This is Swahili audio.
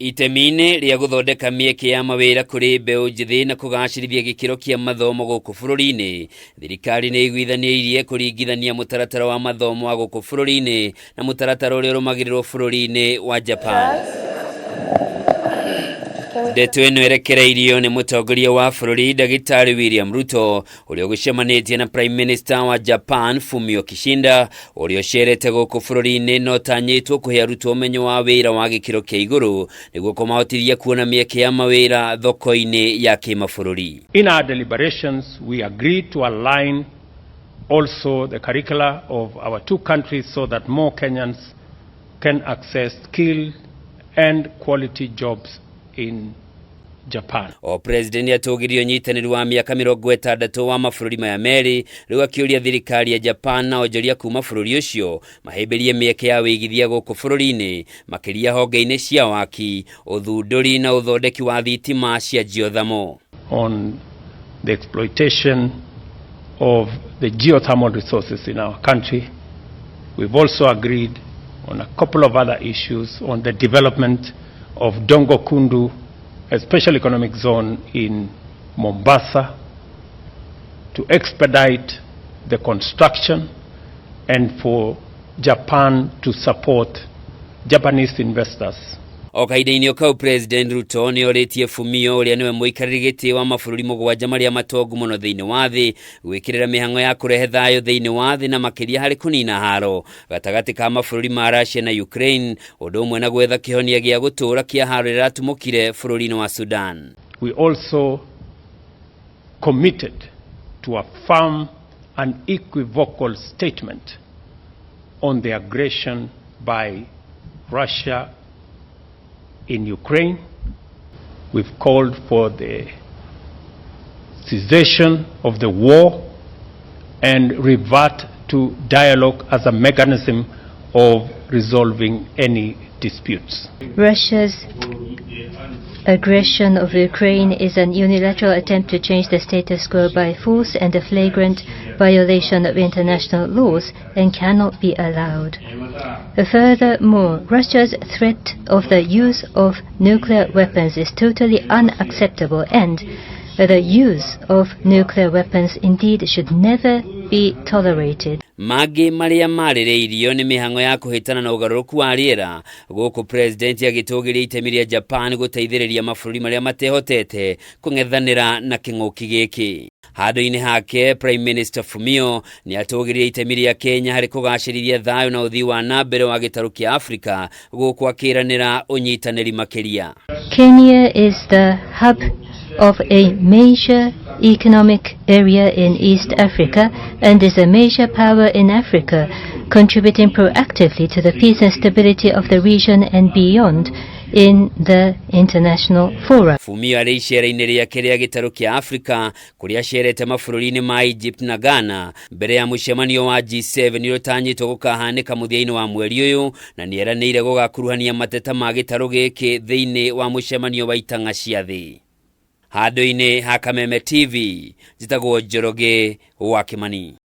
ITEMI-INI ria guthondeka mieke ya mawira kuri mbeu njithi na kugacirithia gikiro kia mathomo guku bururi-ini. Thirikari ni iguithaniirie kuringithania mutaratara wa mathomo wa guku bururi-ini na mutaratara uria urumagirirwo bururi-ini wa Japan. Ndeto ĩno erekereirio ni mũtongoria wa bũrũri Dagitari William Ruto uria gũcemanirie na Prime Minister wa Japan Fumio Kishida uria ũcerete gũkũ bũrũri-inĩ no tanyĩtwo kũhe arutwo ũmenyo wa wĩra wa gĩkĩro kĩa igũrũ nĩguo kũmahotithia kuona mĩeke ya mawĩra thoko-inĩ ya kĩmabũrũri. In our deliberations we agreed to align also the curricula of our two countries so that more Kenyans can access skilled and quality jobs in Japan. O president atogirio nyitanĩri wa miaka 60 wa mabũrũri maya merĩ rĩu akĩũria thirikari ya Japan na onjoria kuma bũrũri ũcio mahĩmbĩrie mĩeke ya wĩigithia gũkũ bũrũri-inĩ makĩria honge-inĩ cia waki, ũthundũri na ũthondeki wa thitima cia geothermal. On the exploitation of the geothermal resources in our country, we've also agreed on a couple of other issues on the development of Dongo Kundu, a special economic zone in Mombasa, to expedite the construction and for Japan to support Japanese investors. O kahinda-inĩ o kau President Ruto nĩ orĩtie Fumio ũrĩa nĩwe mũikarĩri gĩtĩ wa mabũrũri mũgwanja marĩa matongu mũno thĩinĩ wa thĩ gwĩkĩrĩra mĩhang'o ya kũrehe thayũ thĩinĩ wa thĩ na makĩria harĩ kũnina haro gatagatĩ ka mabũrũri ma Russia na Ukraine ũndũ ũmwe na gwetha kĩhonia gĩa gũtũũra kĩa haro ĩratumũkire bũrũri-inĩ wa Sudan. We also committed to a firm and equivocal statement on the aggression by Russia in Ukraine. We've called for the cessation of the war and revert to dialogue as a mechanism of resolving any disputes. Russia's aggression of Ukraine is an unilateral attempt to change the status quo by force and a flagrant violation of international laws and cannot be allowed. Furthermore, Russia's threat of the use of nuclear weapons is totally unacceptable and the use of nuclear weapons indeed should never be tolerated. Magi maria marĩrĩirio nĩ mĩhang'o ya kũhĩtana na ũgarũrũku wa rĩera gũkũ president agĩtũgĩria itemi rĩa Japan gũteithĩrĩria mabũrũri marĩa matehotete kũng'ethanĩra na kĩng'ũki gĩkĩ. Handũ-inĩ hake Prime Minister Fumio nĩ atũgĩria itemi rĩa Kenya harĩ kũgacĩrithia thayũ na ũthii wa nambere wa gĩtarũ kĩa Afrika gũkũ akĩranĩra ũnyitanĩri makĩria. Kenya is the hub of a major economic area in East Africa and is a major power in Africa, contributing proactively to the peace and stability of the region and beyond in the international forum. Fumio arĩ icera-inĩ rĩake rĩa gĩtarũ kĩa Afrika kũrĩa acerete mabũrũri-inĩ ma Egypt na Ghana mbere ya mũcemanio wa G7 ũrĩa ũtanyĩtwo gũkahanĩka mũthia-inĩ wa mweri ũyũ na nĩeranĩire gũgakuruhania mateta ma gĩtarũ gĩkĩ thĩinĩ wa mũcemanio wa itang'a cia thĩ. Handũ-inĩ ha Kameme TV, njĩtagwo Njoroge wa Kimani.